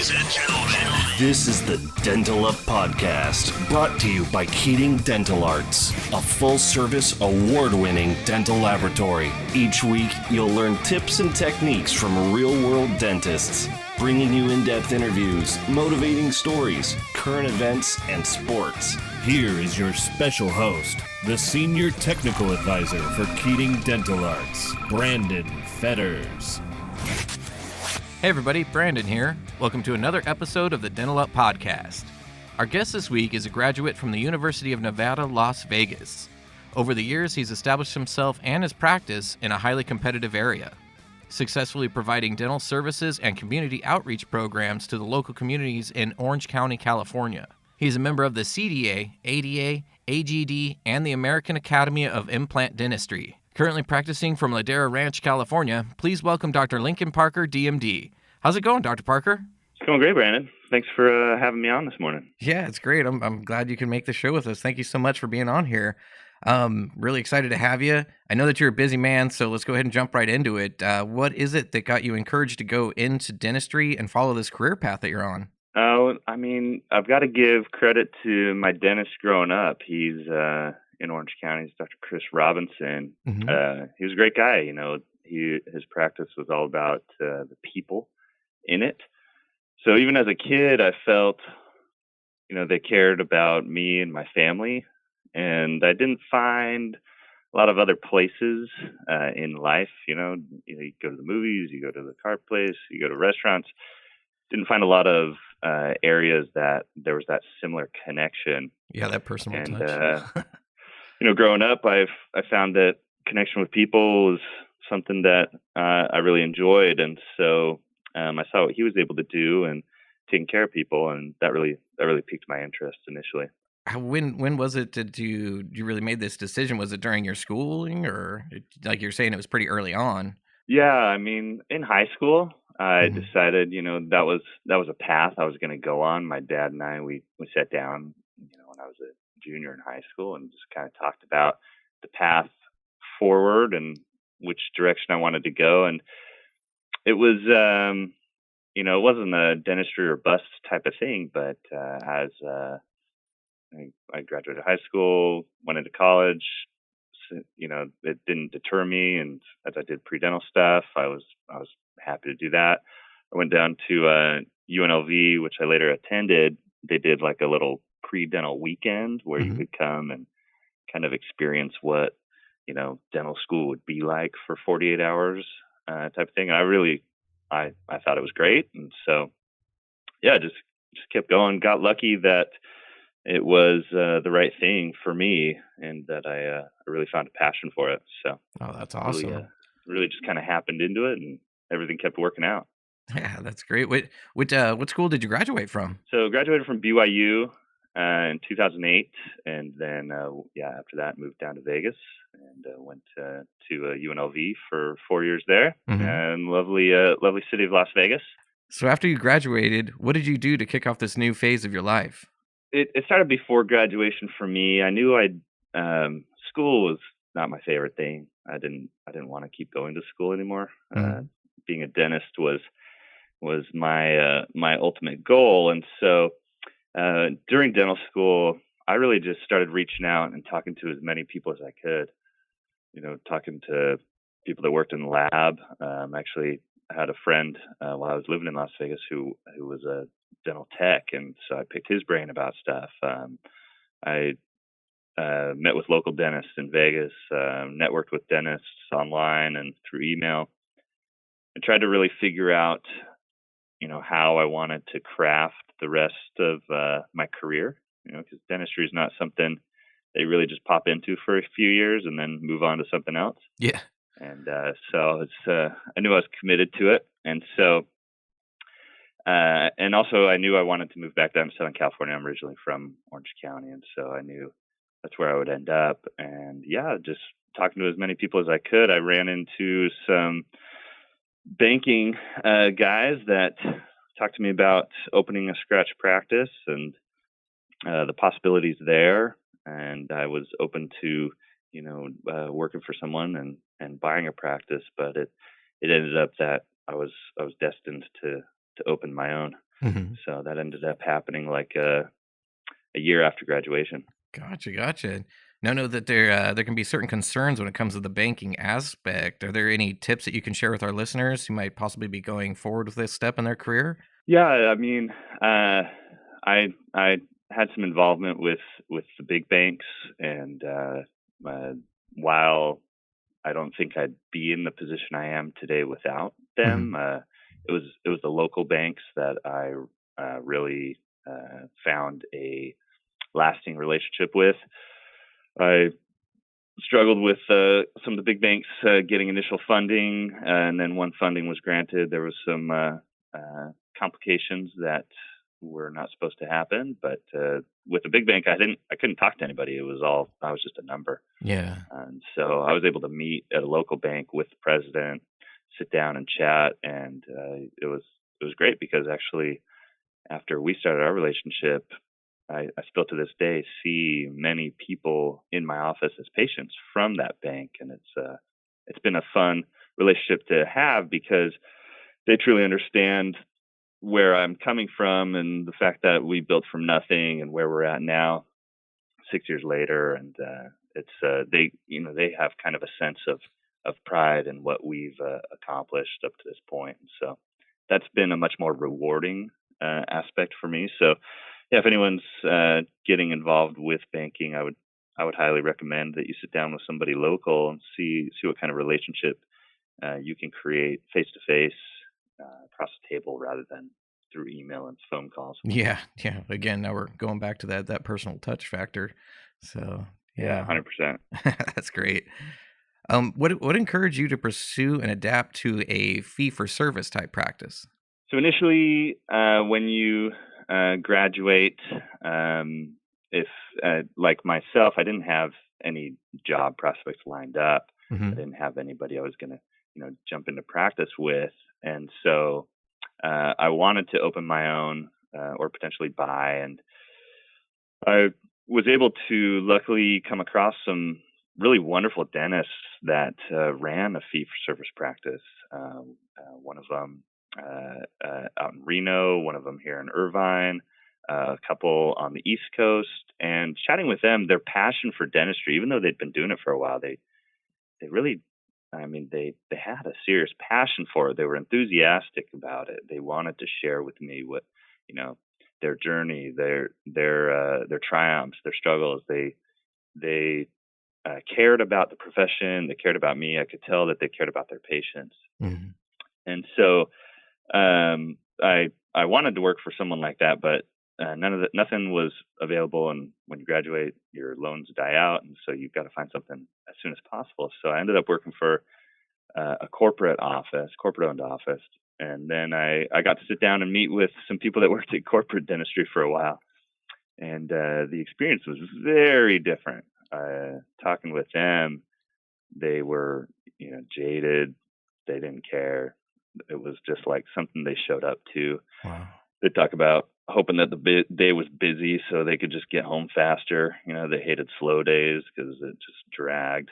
Ladies and gentlemen, This is the Dental Up Podcast, brought to you by Keating Dental Arts, a full-service, award-winning dental laboratory. Each week, you'll learn tips and techniques from real-world dentists, bringing you in-depth interviews, motivating stories, current events, and sports. Here is your special host, the Senior Technical Advisor for Keating Dental Arts, Brandon Fetters. Hey everybody, Brandon here. Welcome to another episode of the Dental Up Podcast. Our guest this week is a graduate from the University of Nevada, Las Vegas. Over the years, he's established himself and his practice in a highly competitive area, successfully providing dental services and community outreach programs to the local communities in Orange County, California. He's a member of the CDA, ADA, AGD, and the American Academy of Implant Dentistry. Currently practicing from Ladera Ranch, California, please welcome Dr. Lincoln Parker, DMD. How's it going, Dr. Parker? It's going great, Brandon. Thanks for having me on this morning. Yeah, it's great. I'm glad you can make the show with us. Thank you so much for being on here. Really excited to have you. I know that you're a busy man, so let's go ahead and jump right into it. What is it that got you encouraged to go into dentistry and follow this career path that you're on? Oh, I mean, I've got to give credit to my dentist growing up. He's in Orange County. He's Dr. Chris Robinson. Mm-hmm. He was a great guy. You know, his practice was all about the people in it. So even as a kid, I felt, you know, they cared about me and my family. And I didn't find a lot of other places in life. You go to the movies, you go to the car place, you go to restaurants. Didn't find a lot of areas that there was that similar connection. Yeah, that personal and, touch. Growing up, I found that connection with people was something that I really enjoyed, and so I saw what he was able to do and taking care of people, and that really piqued my interest initially. When was it did you really made this decision? Was it during your schooling, or like you're saying, it was pretty early on? Yeah, I mean, in high school, I decided, that was a path I was going to go on. My dad and I, we sat down, when I was a junior in high school, and just kind of talked about the path forward and which direction I wanted to go. And it was, it wasn't a dentistry or bust type of thing, but as I graduated high school, went into college, it didn't deter me. And as I did pre-dental stuff, I was happy to do that. I went down to UNLV, which I later attended. They did like a little pre-dental weekend where you could come and kind of experience what, dental school would be like for 48 hours type of thing. And I thought it was great. And so, yeah, just kept going, got lucky that it was the right thing for me and that I really found a passion for it. So, oh, that's awesome. Really just kind of happened into it and everything kept working out. Yeah, that's great. What school did you graduate from? So graduated from BYU in 2008, and then after that moved down to Vegas and went to UNLV for 4 years there, and lovely city of Las Vegas. So after you graduated, what did you do to kick off this new phase of your life? It started before graduation for me. I knew school was not my favorite thing. I didn't want to keep going to school anymore. Being a dentist was my ultimate goal. And so during dental school, I really just started reaching out and talking to as many people as I could, talking to people that worked in the lab. Actually, I had a friend while I was living in Las Vegas who was a dental tech. And so I picked his brain about stuff. I met with local dentists in Vegas, networked with dentists online and through email, and tried to really figure out, how I wanted to craft the rest of my career, because dentistry is not something they really just pop into for a few years and then move on to something else. Yeah. And so I knew I was committed to it. And so, and also I knew I wanted to move back down to Southern California. I'm originally from Orange County. And so I knew that's where I would end up. And yeah, just talking to as many people as I could. I ran into some banking guys that talked to me about opening a scratch practice and the possibilities there. And I was open to, working for someone and buying a practice, but it ended up that I was destined to open my own. Hmm. So that ended up happening like a year after graduation. Gotcha. Now, I know that there can be certain concerns when it comes to the banking aspect. Are there any tips that you can share with our listeners who might possibly be going forward with this step in their career? Yeah, I mean, I had some involvement with the big banks, and uh, while I don't think I'd be in the position I am today without Hmm. them, it was the local banks that I really found a lasting relationship with. I struggled with some of the big banks getting initial funding, and then when funding was granted, there was some complications that were not supposed to happen. But with the big bank, I couldn't talk to anybody. I was just a number, Yeah. and so I was able to meet at a local bank with the president, sit down and chat, and it was great because actually after we started our relationship, I still to this day see many people in my office as patients from that bank, and it's been a fun relationship to have because they truly understand where I'm coming from and the fact that we built from nothing and where we're at now, 6 years later, and they have kind of a sense of pride in what we've accomplished up to this point, and so that's been a much more rewarding aspect for me. So yeah, if anyone's getting involved with banking, I would highly recommend that you sit down with somebody local and see what kind of relationship you can create face to face across the table rather than through email and phone calls. Yeah. Again, now we're going back to that personal touch factor. So Yeah, yeah, 100%. that's great. What encouraged you to pursue and adapt to a fee for service type practice? So initially, when you graduate, um, if like myself, I didn't have any job prospects lined up. I Hmm. didn't have anybody I was going to, jump into practice with, and so I wanted to open my own or potentially buy, and I was able to luckily come across some really wonderful dentists that ran a fee for service practice. One of them out in Reno, one of them here in Irvine, a couple on the East Coast. And chatting with them, their passion for dentistry, even though they'd been doing it for a while, they really, I mean, they had a serious passion for it. They were enthusiastic about it. They wanted to share with me what, you know, their journey, their triumphs, their struggles. They cared about the profession. They cared about me. I could tell that they cared about their patients. Hmm. And so I wanted to work for someone like that, but nothing was available. And when you graduate, your loans die out, and so you've got to find something as soon as possible. So I ended up working for a corporate-owned office, and then I got to sit down and meet with some people that worked in corporate dentistry for a while, and the experience was very different. Talking with them, they were jaded. They didn't care. It was just like something they showed up to. Wow. They talk about hoping that the day was busy so they could just get home faster. They hated slow days because it just dragged.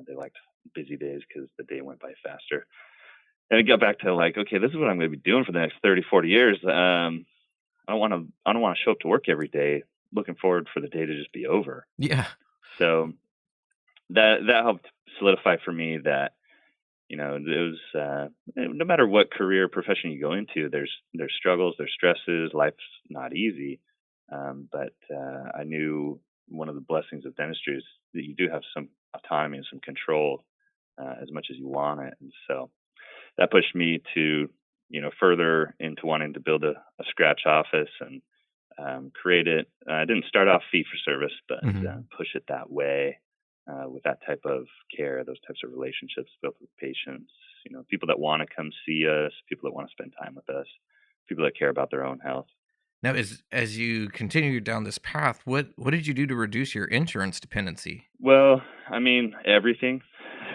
They liked busy days because the day went by faster. And it got back to like, okay, this is what I'm going to be doing for the next 30, 40 years. I don't want to show up to work every day looking forward for the day to just be over. Yeah. So that helped solidify for me that it was no matter what career profession you go into, there's struggles, there's stresses. Life's not easy, but I knew one of the blessings of dentistry is that you do have some autonomy and some control as much as you want it, and so that pushed me to further into wanting to build a scratch office and create it. I didn't start off fee for service, but Hmm. push it that way with that type of care, those types of relationships built with patients. People that want to come see us, people that want to spend time with us, people that care about their own health. Now, as you continue down this path, what did you do to reduce your insurance dependency? Well, I mean everything.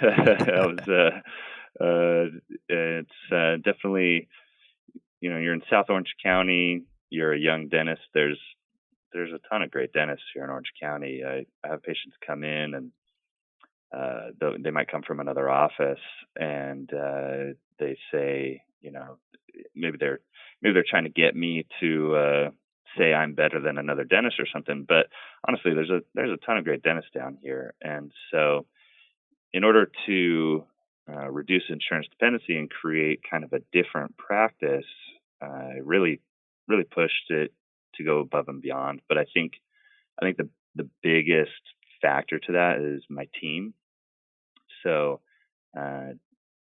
I was. It's definitely you're in South Orange County. You're a young dentist. There's a ton of great dentists here in Orange County. I have patients come in and they might come from another office and they say, maybe they're maybe they're trying to get me to say I'm better than another dentist or something. But honestly, there's a ton of great dentists down here, and so in order to reduce insurance dependency and create kind of a different practice, I really pushed it to go above and beyond. But I think the biggest factor to that is my team. So uh,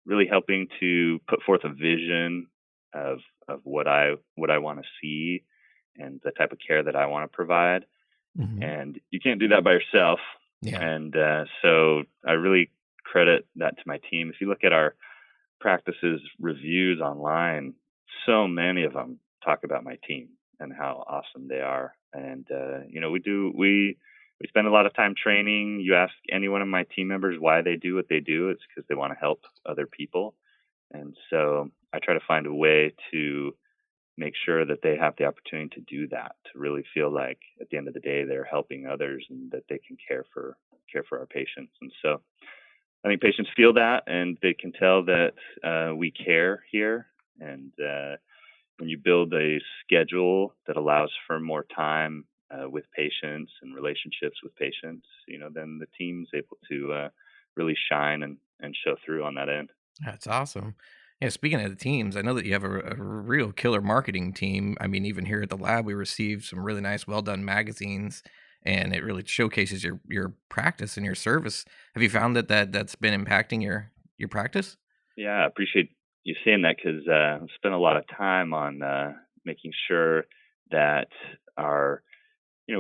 really helping to put forth a vision of what I want to see and the type of care that I want to provide. Hmm. And you can't do that by yourself. Yeah. And so I really credit that to my team. If you look at our practices reviews online, so many of them talk about my team and how awesome they are. And we spend a lot of time training. You ask any one of my team members why they do what they do, it's because they want to help other people. And so I try to find a way to make sure that they have the opportunity to do that, to really feel like at the end of the day they're helping others and that they can care for our patients. And so I think patients feel that, and they can tell that we care here. And when you build a schedule that allows for more time with patients and relationships with patients, then the team's able to really shine and show through on that end. That's awesome. Yeah, speaking of the teams, I know that you have a real killer marketing team. I mean, even here at the lab, we received some really nice, well done magazines, and it really showcases your practice and your service. Have you found that's been impacting your practice? Yeah, I appreciate you saying that because I've spent a lot of time on making sure that our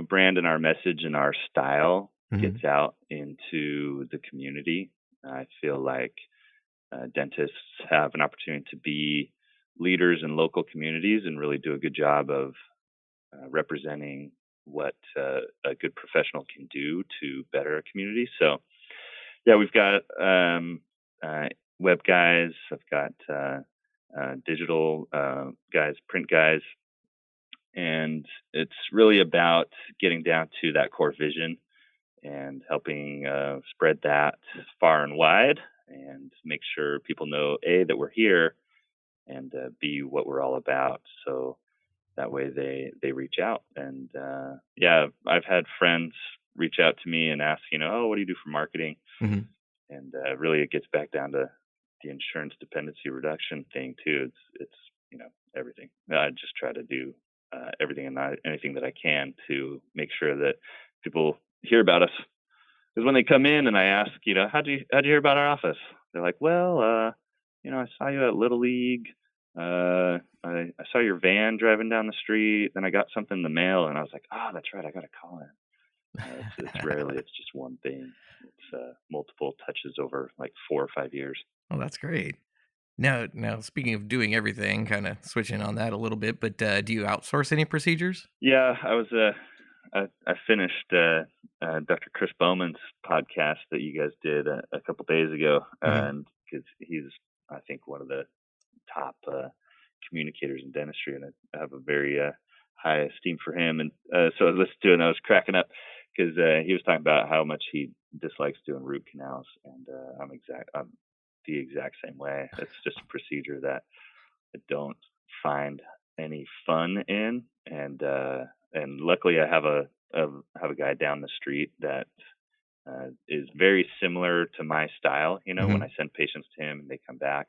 brand and our message and our style Hmm. gets out into the community. I feel like dentists have an opportunity to be leaders in local communities and really do a good job of representing what a good professional can do to better a community. So, yeah, we've got uh, web guys, I've got digital guys, print guys, and it's really about getting down to that core vision and helping spread that far and wide and make sure people know A, that we're here, and B, what we're all about. So that way they reach out. And yeah, I've had friends reach out to me and ask, oh, what do you do for marketing? Hmm. And really it gets back down to the insurance dependency reduction thing too. It's everything. I just try to do everything and anything that I can to make sure that people hear about us. Because when they come in and I ask, how'd you hear about our office? They're like, well, I saw you at Little League. I saw your van driving down the street. Then I got something in the mail, and I was like, oh, that's right, I got to call in. It's rarely it's just one thing. It's multiple touches over like 4 or 5 years. Oh, that's great. Now, speaking of doing everything, kind of switching on that a little bit, but do you outsource any procedures? Yeah, I finished Dr. Chris Bowman's podcast that you guys did a couple days ago, Hmm. and because he's, I think, one of the top communicators in dentistry, and I have a very high esteem for him. And so I listened to it, and I was cracking up because he was talking about how much he dislikes doing root canals, and I'm the exact same way. It's just a procedure that I don't find any fun in, and luckily I have a guy down the street that is very similar to my style. When Hmm. I send patients to him and they come back,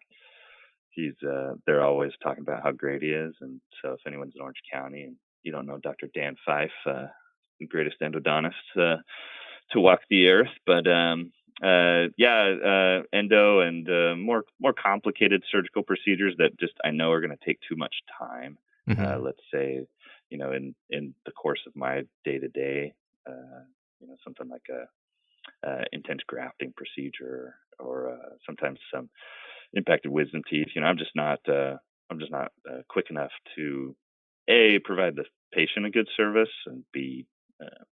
they're always talking about how great he is. And so if anyone's in Orange County and you don't know Dr. Dan Fife, the greatest endodontist to walk the earth, but endo and more complicated surgical procedures that just I know are going to take too much time. Hmm. Let's say, in the course of my day to day, something like a intense grafting procedure or sometimes some impacted wisdom teeth. I'm just not quick enough to A, provide the patient a good service, and B,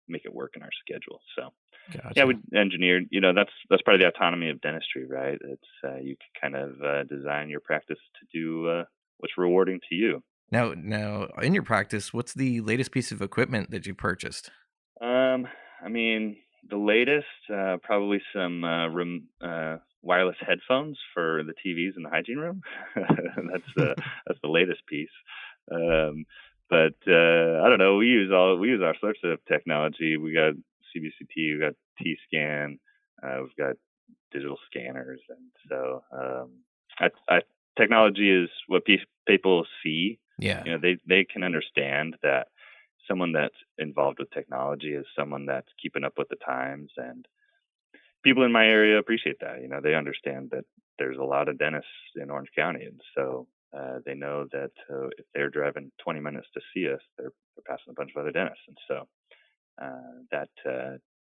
make it work in our schedule. So yeah, we Gotcha. engineered. That's part of the autonomy of dentistry, right? It's you can kind of design your practice to do what's rewarding to you. Now, in your practice, what's the latest piece of equipment that you purchased? Um, I mean, the latest, probably some wireless headphones for the TVs in the hygiene room. That's the latest piece. But I don't know. We use all sorts of technology. We got CBCT, we got T-scan, we've got digital scanners, and so technology is what people see. Yeah. They can understand that someone that's involved with technology is someone that's keeping up with the times, and people in my area appreciate that. They understand that there's a lot of dentists in Orange County, and so they know that if they're driving 20 minutes to see us, they're passing a bunch of other dentists, and so that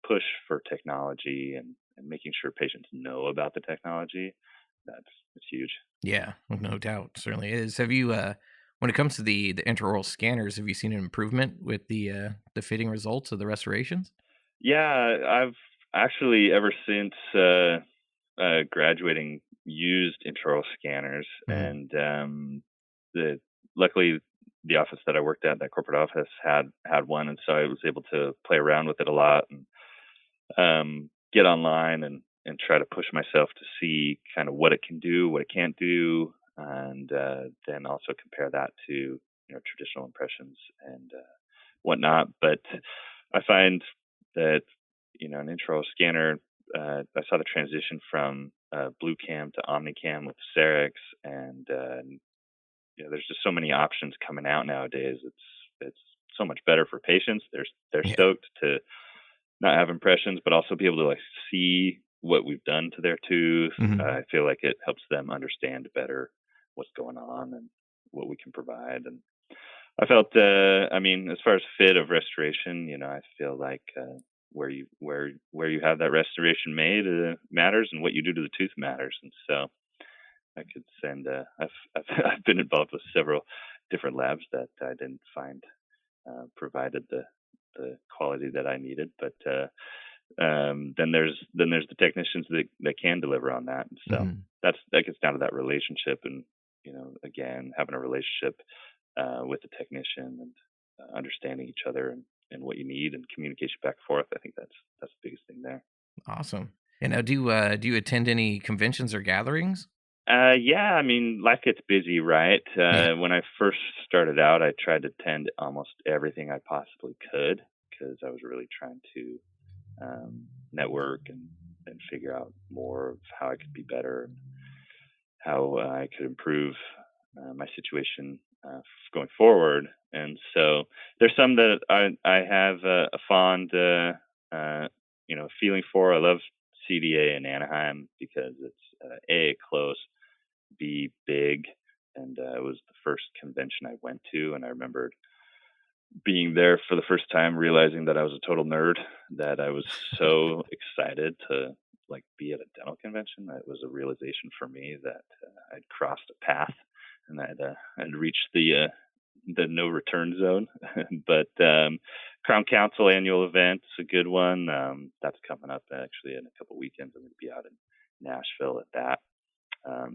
push for technology and making sure patients know about the technology, it's huge. Yeah, no doubt, certainly is. Have you, when it comes to the intraoral scanners, have you seen an improvement with the fitting results of the restorations? Yeah, I've actually ever since graduating used intraoral scanners, Mhm. and luckily the office that I worked at, that corporate office, had one, and so I was able to play around with it a lot and get online and try to push myself to see kind of what it can do, what it can't do, and then also compare that to traditional impressions and whatnot. But I find that an intraoral scanner, I saw the transition from blue cam to omnicam with Cerix, and there's just so many options coming out nowadays. It's so much better for patients. They're Yeah. stoked to not have impressions, but also be able to see what we've done to their tooth. Mhm. I feel like it helps them understand better what's going on and what we can provide. And I felt, as far as fit of restoration, I feel like where you have that restoration made matters, and what you do to the tooth matters. And so I could send. I've been involved with several different labs that I didn't find provided the quality that I needed, but then there's the technicians that can deliver on that. And so Mhm. that gets down to that relationship, and again, having a relationship with the technician and understanding each other and what you need, and communication back and forth. I think that's the biggest thing there. Awesome. And now, do you attend any conventions or gatherings? Yeah, life gets busy, right? Yeah. When I first started out, I tried to attend almost everything I possibly could because I was really trying to network and figure out more of how I could be better and how I could improve my situation going forward. And so there's some that I have a fond uh, feeling for. I love CDA in Anaheim because it's A, close, B, big, and it was the first convention I went to, and I remembered being there for the first time, realizing that I was a total nerd, that I was so excited to be at a dental convention. It was a realization for me that I'd crossed a path and I'd reached the no return zone. But Crown Council annual event is a good one. That's coming up actually in a couple weekends. I'm going to be out in Nashville at that.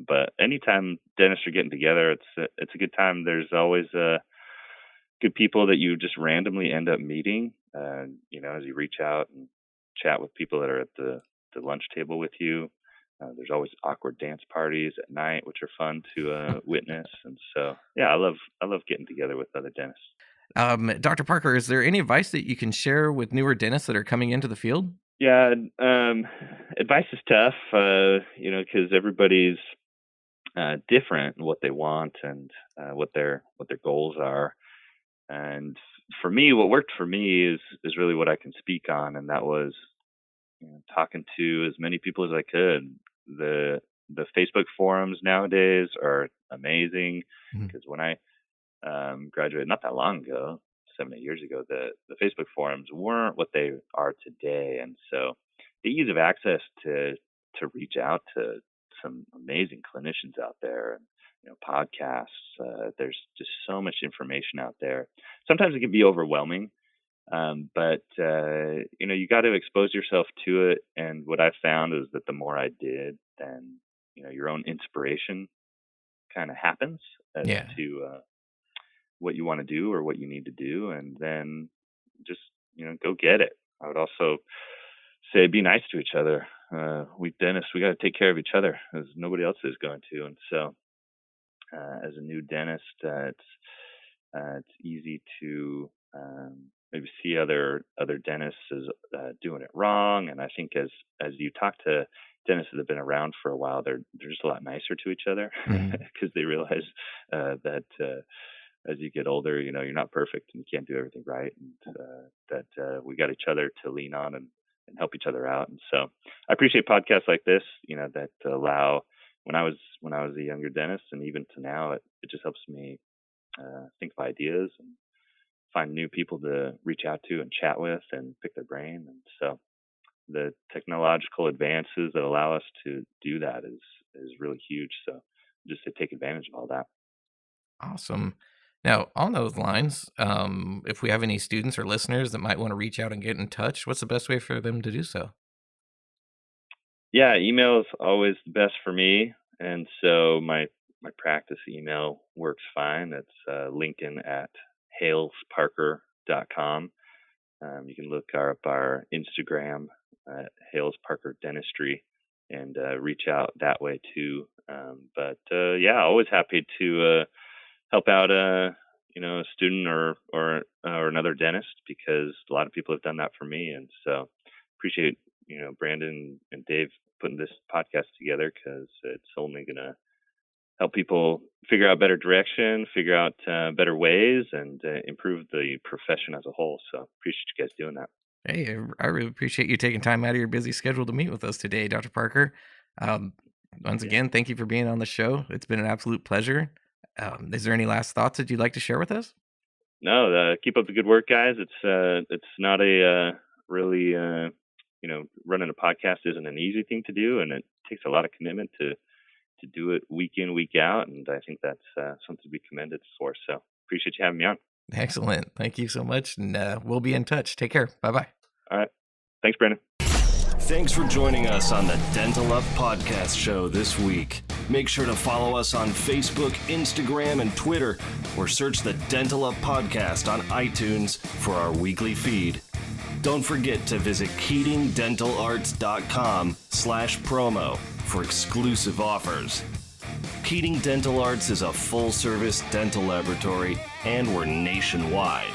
But anytime dentists are getting together, it's a good time. There's always good people that you just randomly end up meeting. As you reach out and chat with people that are at the lunch table with you. There's always awkward dance parties at night, which are fun to witness. And so, yeah, I love getting together with other dentists. Dr. Parker, is there any advice that you can share with newer dentists that are coming into the field? Yeah, advice is tough, because everybody's different in what they want and what their goals are. And for me, what worked for me is really what I can speak on, and that was talking to as many people as I could. The Facebook forums nowadays are amazing Mhm. because when I graduated not that long ago, 7 8 years ago, the Facebook forums weren't what they are today, and so the ease of access to reach out to some amazing clinicians out there, and podcasts. There's just so much information out there. Sometimes it can be overwhelming, but you got to expose yourself to it. And what I found is that the more I did, then your own inspiration kind of happens as Yeah. to what you want to do or what you need to do, and then just go get it. I would also say be nice to each other. We dentists, we got to take care of each other as nobody else is going to. And so, as a new dentist, It's easy to maybe see other dentists as doing it wrong. And I think as you talk to dentists that have been around for a while, they're just a lot nicer to each other because they realize that as you get older, you're not perfect and you can't do everything right, and that we got each other to lean on and help each other out. And so I appreciate podcasts like this, that allow. When I was a younger dentist, and even to now, it just helps me think of ideas and find new people to reach out to and chat with and pick their brain. And so the technological advances that allow us to do that is really huge. So just to take advantage of all that. Awesome. Now, on those lines, if we have any students or listeners that might want to reach out and get in touch, what's the best way for them to do so? Yeah, email is always the best for me. And so my practice email works fine. It's Lincoln at halesparker.com. You can look up our Instagram at Hales Parker Dentistry and reach out that way too. But always happy to help out a student or another dentist, because a lot of people have done that for me. And so appreciate Brandon and Dave putting this podcast together, because it's only going to help people figure out better direction, figure out better ways, and improve the profession as a whole. So appreciate you guys doing that. Hey, I really appreciate you taking time out of your busy schedule to meet with us today, Dr. Parker. Once again, thank you for being on the show. It's been an absolute pleasure. Is there any last thoughts that you'd like to share with us? No, keep up the good work, guys. It's not a really running a podcast isn't an easy thing to do, and it takes a lot of commitment to do it week in, week out. And I think that's something to be commended for. So appreciate you having me on. Excellent. Thank you so much. And we'll be in touch. Take care. Bye-bye. All right. Thanks, Brandon. Thanks for joining us on the Dental Up Podcast Show this week. Make sure to follow us on Facebook, Instagram, and Twitter, or search the Dental Up Podcast on iTunes for our weekly feed. Don't forget to visit KeatingDentalArts.com/promo for exclusive offers. Keating Dental Arts is a full-service dental laboratory, and we're nationwide.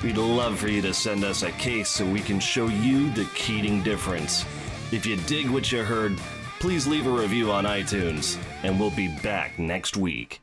We'd love for you to send us a case so we can show you the Keating difference. If you dig what you heard, please leave a review on iTunes, and we'll be back next week.